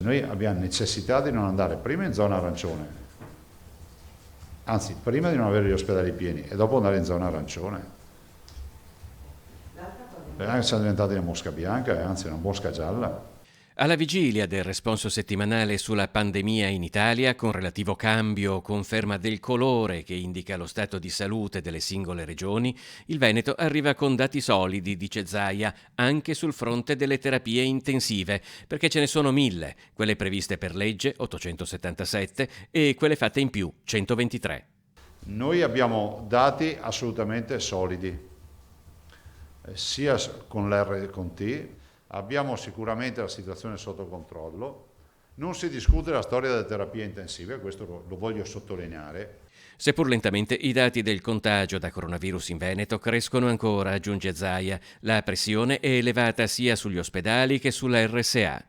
Noi abbiamo necessità di non andare prima in zona arancione, anzi prima di non avere gli ospedali pieni e dopo andare in zona arancione. Perché siamo diventati una mosca bianca, anzi una mosca gialla. Alla vigilia del responso settimanale sulla pandemia in Italia, con relativo cambio o conferma del colore che indica lo stato di salute delle singole regioni, il Veneto arriva con dati solidi, dice Zaia, anche sul fronte delle terapie intensive, perché ce ne sono 1000, quelle previste per legge, 877, e quelle fatte in più, 123. Noi abbiamo dati assolutamente solidi, sia con l'R che con T, abbiamo sicuramente la situazione sotto controllo, non si discute la storia delle terapie intensive, questo lo voglio sottolineare. Seppur lentamente, i dati del contagio da coronavirus in Veneto crescono ancora, aggiunge Zaia. La pressione è elevata sia sugli ospedali che sulla RSA.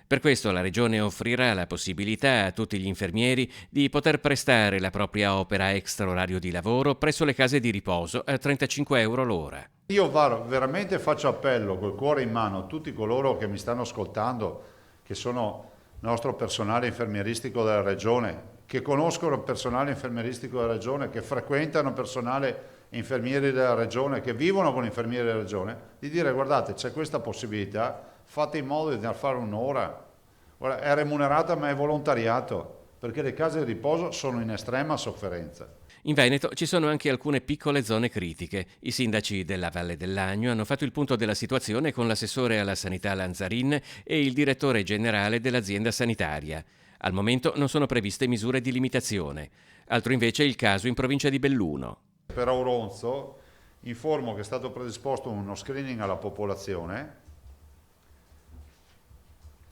Per questo la Regione offrirà la possibilità a tutti gli infermieri di poter prestare la propria opera extra orario di lavoro presso le case di riposo a 35 euro l'ora. Io veramente faccio appello col cuore in mano a tutti coloro che mi stanno ascoltando, che sono nostro personale infermieristico della Regione, che conoscono il personale infermieristico della Regione, che frequentano personale infermieri della Regione, che vivono con infermieri della Regione, di dire guardate c'è questa possibilità, fate in modo di andare a fare un'ora. Guarda, è remunerata ma è volontariato, perché le case di riposo sono in estrema sofferenza. In Veneto ci sono anche alcune piccole zone critiche. I sindaci della Valle dell'Agno hanno fatto il punto della situazione con l'assessore alla sanità Lanzarin e il direttore generale dell'azienda sanitaria. Al momento non sono previste misure di limitazione. Altro invece è il caso in provincia di Belluno. Per Auronzo informo che è stato predisposto uno screening alla popolazione.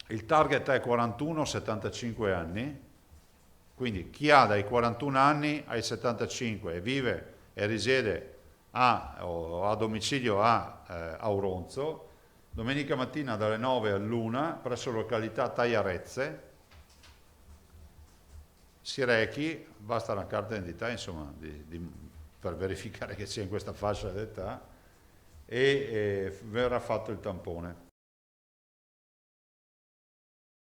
Il target è 41-75 anni, quindi chi ha dai 41 anni ai 75 e vive e risiede a domicilio a Auronzo, domenica mattina dalle 9 all'1 presso località Tagliarezze, si rechi, basta una carta d'identità insomma, per verificare che sia in questa fascia d'età e verrà fatto il tampone.